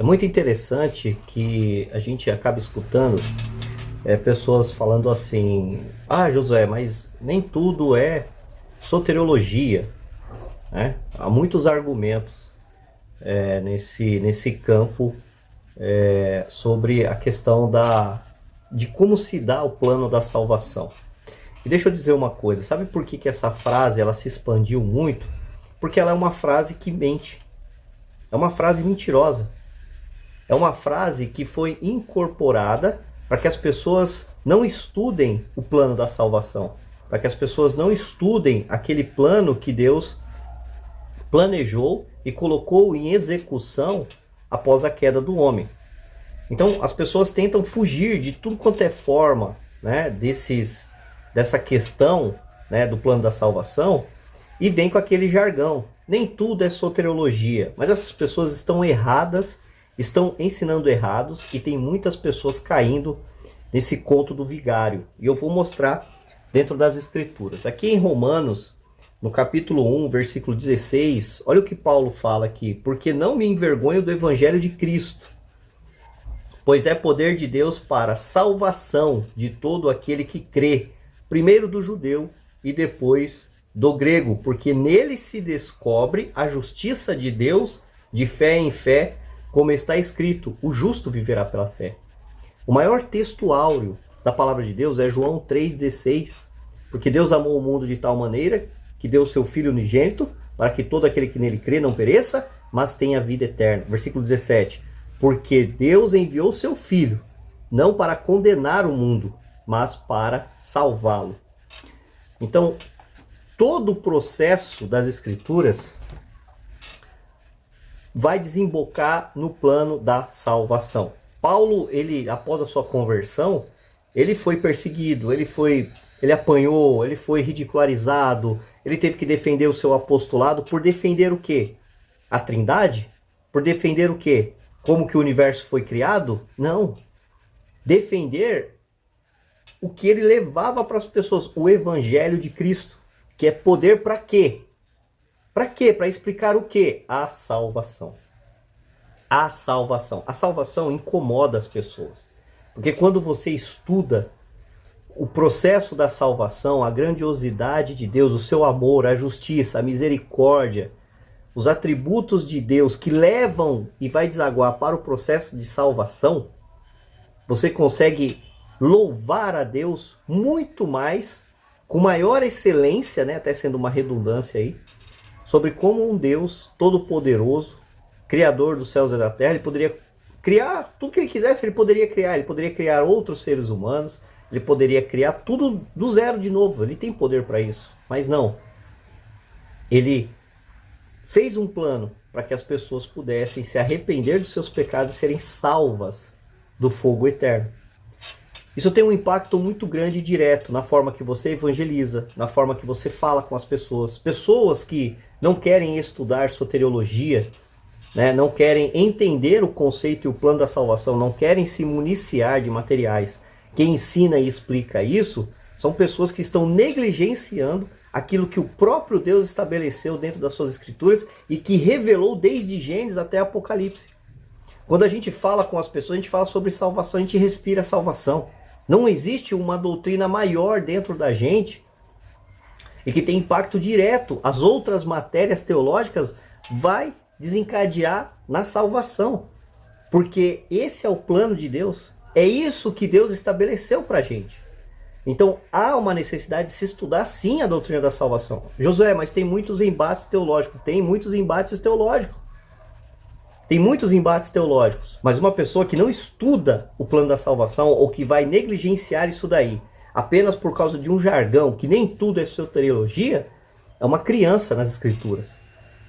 É muito interessante que a gente acaba escutando pessoas falando assim: ah, Josué, mas nem tudo é soteriologia, né? Há muitos argumentos nesse campo sobre a questão de como se dá o plano da salvação. E deixa eu dizer uma coisa: sabe por que essa frase ela se expandiu muito? Porque ela é uma frase que mente, é uma frase mentirosa. É uma frase que foi incorporada para que as pessoas não estudem o plano da salvação, para que as pessoas não estudem aquele plano que Deus planejou e colocou em execução após a queda do homem. Então as pessoas tentam fugir de tudo quanto é forma, né, dessa questão, né, do plano da salvação, e vem com aquele jargão. Nem tudo é soteriologia, mas essas pessoas estão erradas, estão ensinando errados, e tem muitas pessoas caindo nesse conto do vigário. E eu vou mostrar dentro das escrituras. Aqui em Romanos, no capítulo 1, versículo 16, olha o que Paulo fala aqui: porque não me envergonho do evangelho de Cristo, pois é poder de Deus para a salvação de todo aquele que crê, primeiro do judeu e depois do grego, porque nele se descobre a justiça de Deus de fé em fé, como está escrito: o justo viverá pela fé. O maior texto áureo da palavra de Deus é João 3,16, porque Deus amou o mundo de tal maneira que deu o seu Filho unigênito, para que todo aquele que nele crê não pereça, mas tenha vida eterna. Versículo 17, porque Deus enviou o seu Filho, não para condenar o mundo, mas para salvá-lo. Então, todo o processo das Escrituras vai desembocar no plano da salvação. Paulo, ele, após a sua conversão, ele foi perseguido, ele apanhou, ele foi ridicularizado, ele teve que defender o seu apostolado por defender o quê? A Trindade? Por defender o quê? Como que o universo foi criado? Não. Defender o que ele levava para as pessoas, o Evangelho de Cristo, que é poder para quê? Para quê? Para explicar o quê? A salvação. A salvação. A salvação incomoda as pessoas. Porque quando você estuda o processo da salvação, a grandiosidade de Deus, o seu amor, a justiça, a misericórdia, os atributos de Deus que levam e vai desaguar para o processo de salvação, você consegue louvar a Deus muito mais, com maior excelência, né, até sendo uma redundância aí, sobre como um Deus todo-poderoso, Criador dos céus e da terra, ele poderia criar tudo que ele quisesse, ele poderia criar outros seres humanos, ele poderia criar tudo do zero de novo, ele tem poder para isso, mas não. Ele fez um plano para que as pessoas pudessem se arrepender dos seus pecados e serem salvas do fogo eterno. Isso tem um impacto muito grande e direto na forma que você evangeliza, na forma que você fala com as pessoas. Pessoas que não querem estudar soteriologia, né, não querem entender o conceito e o plano da salvação, não querem se municiar de materiais. Quem ensina e explica isso são pessoas que estão negligenciando aquilo que o próprio Deus estabeleceu dentro das suas escrituras e que revelou desde Gênesis até Apocalipse. Quando a gente fala com as pessoas, a gente fala sobre salvação, a gente respira salvação. Não existe uma doutrina maior dentro da gente e que tem impacto direto. As outras matérias teológicas vai desencadear na salvação, porque esse é o plano de Deus, é isso que Deus estabeleceu para a gente. Então há uma necessidade de se estudar sim a doutrina da salvação. Josué, mas tem muitos embates teológicos. Tem muitos embates teológicos. Tem muitos embates teológicos, mas uma pessoa que não estuda o plano da salvação ou que vai negligenciar isso daí apenas por causa de um jargão, que nem tudo é soteriologia, é uma criança nas escrituras.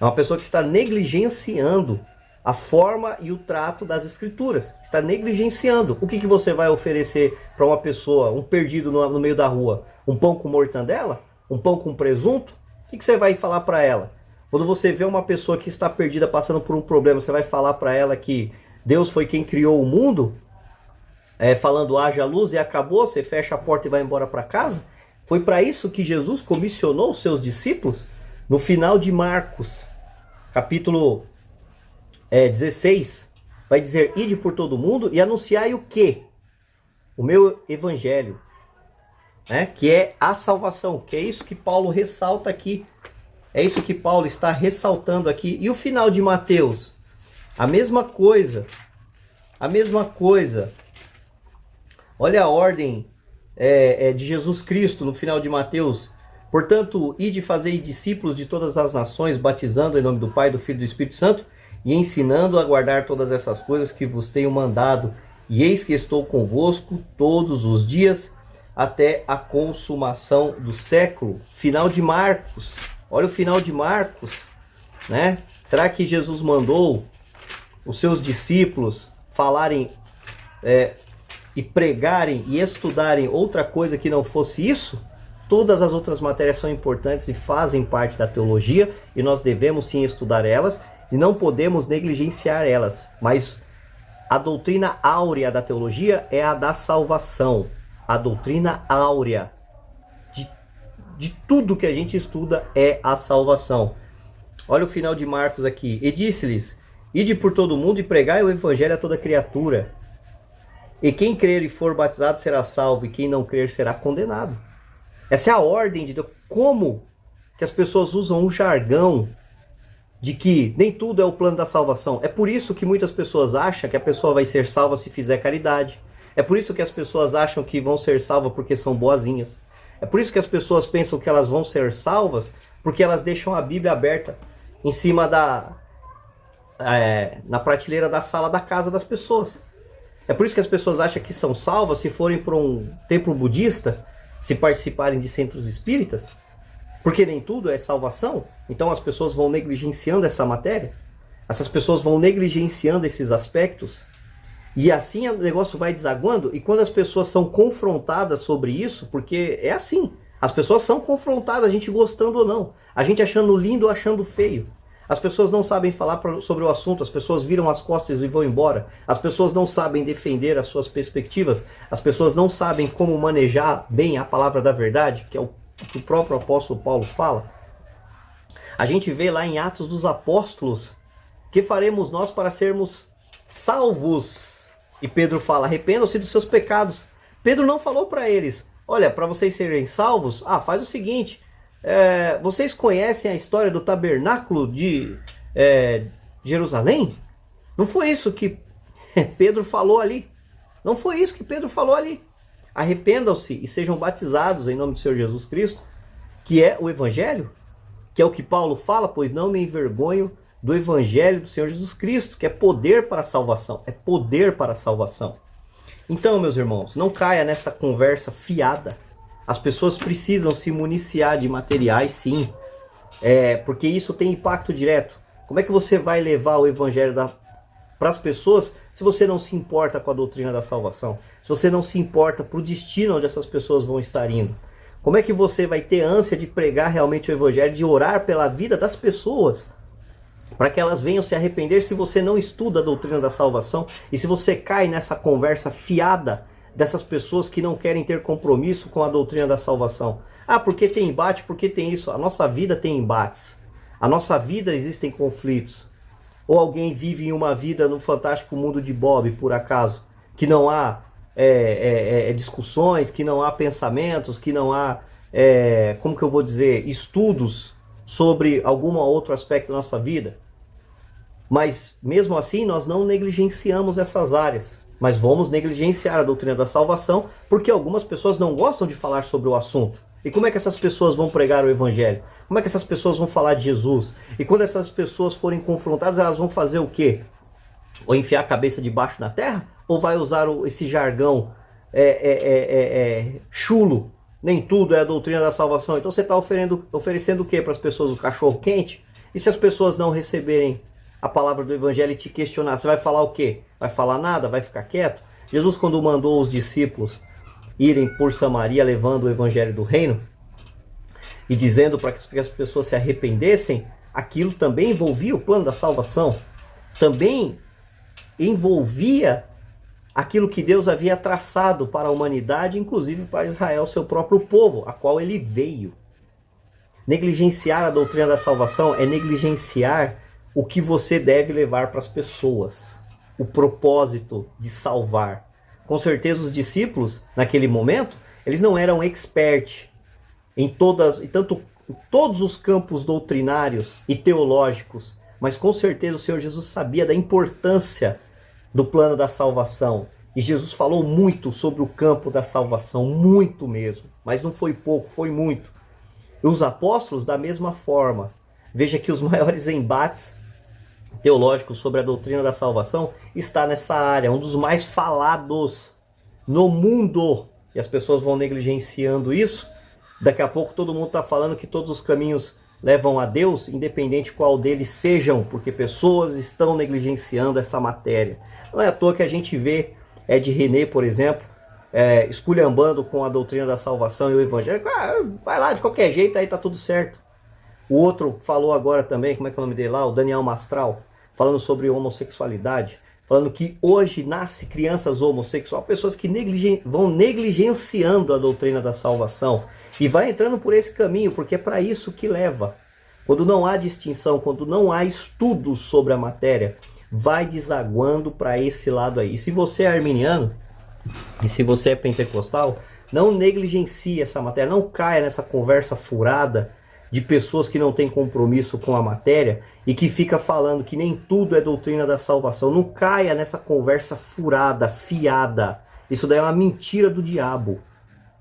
É uma pessoa que está negligenciando a forma e o trato das escrituras. Está negligenciando. O que você vai oferecer para uma pessoa, um perdido no meio da rua? Um pão com mortandela? Um pão com presunto? O que você vai falar para ela? Quando você vê uma pessoa que está perdida, passando por um problema, você vai falar para ela que Deus foi quem criou o mundo? Falando haja luz e acabou, você fecha a porta e vai embora para casa? Foi para isso que Jesus comissionou os seus discípulos? No final de Marcos, capítulo 16, vai dizer, ide por todo mundo e anunciai o quê? O meu evangelho, né? Que é a salvação, que é isso que Paulo ressalta aqui. É isso que Paulo está ressaltando aqui. E o final de Mateus? A mesma coisa. A mesma coisa. Olha a ordem de Jesus Cristo no final de Mateus. Portanto, ide fazer discípulos de todas as nações, batizando em nome do Pai, do Filho e do Espírito Santo, e ensinando a guardar todas essas coisas que vos tenho mandado. E eis que estou convosco todos os dias, até a consumação do século. Final de Marcos. Olha o final de Marcos, né? Será que Jesus mandou os seus discípulos falarem e pregarem e estudarem outra coisa que não fosse isso? Todas as outras matérias são importantes e fazem parte da teologia, e nós devemos sim estudar elas e não podemos negligenciar elas. Mas a doutrina áurea da teologia é a da salvação. A doutrina áurea de tudo que a gente estuda é a salvação. Olha o final de Marcos aqui. E disse-lhes, ide por todo mundo e pregai o evangelho a toda criatura. E quem crer e for batizado será salvo, e quem não crer será condenado. Essa é a ordem de Deus. Como que as pessoas usam um jargão de que nem tudo é o plano da salvação? É por isso que muitas pessoas acham que a pessoa vai ser salva se fizer caridade. É por isso que as pessoas acham que vão ser salvas porque são boazinhas. É por isso que as pessoas pensam que elas vão ser salvas porque elas deixam a Bíblia aberta em cima na prateleira da sala da casa das pessoas. É por isso que as pessoas acham que são salvas se forem para um templo budista, se participarem de centros espíritas, porque nem tudo é salvação. Então as pessoas vão negligenciando essa matéria, essas pessoas vão negligenciando esses aspectos, e assim o negócio vai desaguando. E quando as pessoas são confrontadas sobre isso, porque é assim, as pessoas são confrontadas, a gente gostando ou não, a gente achando lindo ou achando feio. As pessoas não sabem falar sobre o assunto, as pessoas viram as costas e vão embora. As pessoas não sabem defender as suas perspectivas, as pessoas não sabem como manejar bem a palavra da verdade, que é o que o próprio apóstolo Paulo fala. A gente vê lá em Atos dos Apóstolos, que faremos nós para sermos salvos? E Pedro fala, arrependam-se dos seus pecados. Pedro não falou para eles, olha, para vocês serem salvos, faz o seguinte, vocês conhecem a história do tabernáculo de Jerusalém? Não foi isso que Pedro falou ali. Não foi isso que Pedro falou ali. Arrependam-se e sejam batizados em nome do Senhor Jesus Cristo, que é o Evangelho, que é o que Paulo fala, pois não me envergonho do Evangelho do Senhor Jesus Cristo, que é poder para a salvação. É poder para a salvação. Então, meus irmãos, não caia nessa conversa fiada. As pessoas precisam se municiar de materiais, sim, porque isso tem impacto direto. Como é que você vai levar o Evangelho para as pessoas se você não se importa com a doutrina da salvação? Se você não se importa para o destino onde essas pessoas vão estar indo? Como é que você vai ter ânsia de pregar realmente o Evangelho, de orar pela vida das pessoas, para que elas venham se arrepender, se você não estuda a doutrina da salvação e se você cai nessa conversa fiada dessas pessoas que não querem ter compromisso com a doutrina da salvação? Porque tem embate, porque tem isso. A nossa vida tem embates. A nossa vida existem conflitos. Ou alguém vive em uma vida no fantástico mundo de Bob, por acaso, que não há discussões, que não há pensamentos, que não há, como que eu vou dizer, estudos sobre algum outro aspecto da nossa vida. Mas mesmo assim nós não negligenciamos essas áreas, mas vamos negligenciar a doutrina da salvação porque algumas pessoas não gostam de falar sobre o assunto. E como é que essas pessoas vão pregar o Evangelho? Como é que essas pessoas vão falar de Jesus? E quando essas pessoas forem confrontadas, elas vão fazer o quê? Ou enfiar a cabeça debaixo da terra? Ou vai usar esse jargão chulo? Nem tudo é a doutrina da salvação. Então você está oferecendo o quê para as pessoas? O cachorro quente? E se as pessoas não receberem a palavra do Evangelho e te questionar, você vai falar o quê? Vai falar nada? Vai ficar quieto? Jesus, quando mandou os discípulos irem por Samaria levando o Evangelho do Reino e dizendo para que as pessoas se arrependessem, aquilo também envolvia o plano da salvação. Também envolvia aquilo que Deus havia traçado para a humanidade, inclusive para Israel, seu próprio povo, a qual ele veio. Negligenciar a doutrina da salvação é negligenciar o que você deve levar para as pessoas. o propósito de salvar. Com certeza os discípulos, naquele momento, eles não eram expert em todos os campos doutrinários e teológicos, mas com certeza o Senhor Jesus sabia da importância do plano da salvação. E Jesus falou muito sobre o campo da salvação, muito mesmo, mas não foi pouco, foi muito. E os apóstolos da mesma forma. Veja que os maiores embates teológicos sobre a doutrina da salvação está nessa área, um dos mais falados no mundo. E as pessoas vão negligenciando isso. Daqui a pouco todo mundo está falando que todos os caminhos levam a Deus, independente qual deles sejam, porque pessoas estão negligenciando essa matéria. Não é à toa que a gente vê Ed René, por exemplo, esculhambando com a doutrina da salvação e o evangelho. Vai lá, de qualquer jeito, aí tá tudo certo. O outro falou agora também, como é que é o nome dele lá? O Daniel Mastral, falando sobre homossexualidade, falando que hoje nasce crianças homossexuais, pessoas que vão negligenciando a doutrina da salvação e vai entrando por esse caminho, porque é para isso que leva. Quando não há distinção, quando não há estudos sobre a matéria, vai desaguando para esse lado aí. E se você é arminiano, e se você é pentecostal, não negligencie essa matéria, não caia nessa conversa furada de pessoas que não têm compromisso com a matéria e que fica falando que nem tudo é doutrina da salvação. Não caia nessa conversa furada, fiada. Isso daí é uma mentira do diabo.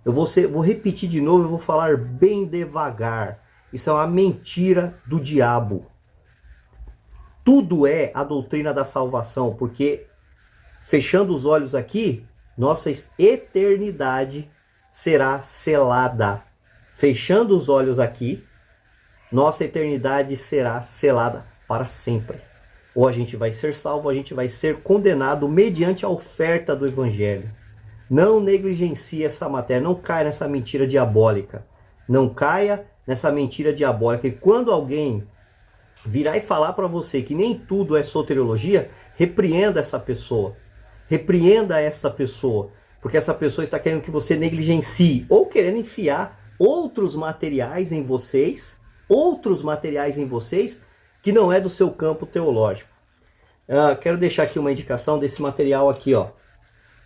Eu vou repetir de novo, eu vou falar bem devagar. Isso é uma mentira do diabo. Tudo é a doutrina da salvação, porque fechando os olhos aqui, nossa eternidade será selada. Fechando os olhos aqui, nossa eternidade será selada para sempre. Ou a gente vai ser salvo, ou a gente vai ser condenado mediante a oferta do evangelho. Não negligencie essa matéria, não caia nessa mentira diabólica. Não caia nessa mentira diabólica. E quando alguém virar e falar para você que nem tudo é soteriologia, repreenda essa pessoa. Repreenda essa pessoa. Porque essa pessoa está querendo que você negligencie ou querendo enfiar outros materiais em vocês que não é do seu campo teológico. Quero deixar aqui uma indicação desse material aqui, ó.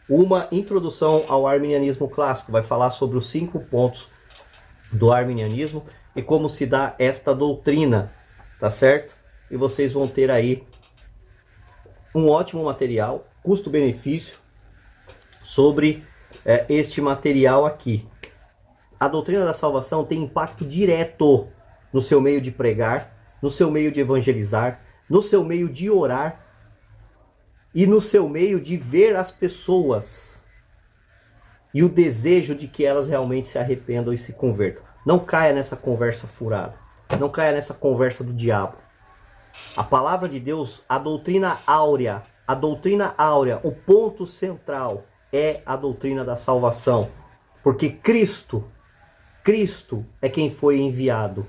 Uma introdução ao arminianismo clássico. Vai falar sobre os 5 pontos do arminianismo e como se dá esta doutrina, tá certo? E vocês vão ter aí um ótimo material, custo-benefício, sobre este material aqui. A doutrina da salvação tem impacto direto no seu meio de pregar, no seu meio de evangelizar, no seu meio de orar e no seu meio de ver as pessoas e o desejo de que elas realmente se arrependam e se convertam. Não caia nessa conversa furada, não caia nessa conversa do diabo. A palavra de Deus, a doutrina áurea, o ponto central é a doutrina da salvação, porque Cristo é quem foi enviado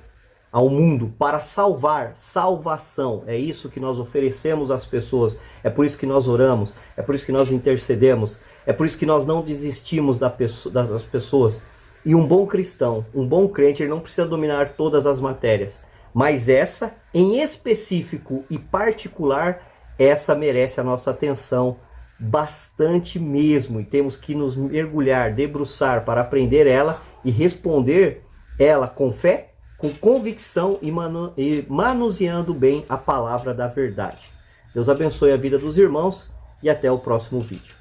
ao mundo para salvar, salvação. É isso que nós oferecemos às pessoas. É por isso que nós oramos, é por isso que nós intercedemos, é por isso que nós não desistimos das pessoas. E um bom cristão, um bom crente, ele não precisa dominar todas as matérias, mas essa, em específico e particular, essa merece a nossa atenção bastante mesmo. E temos que nos mergulhar, debruçar para aprender ela e responder ela com fé, com convicção e manuseando bem a palavra da verdade. Deus abençoe a vida dos irmãos e até o próximo vídeo.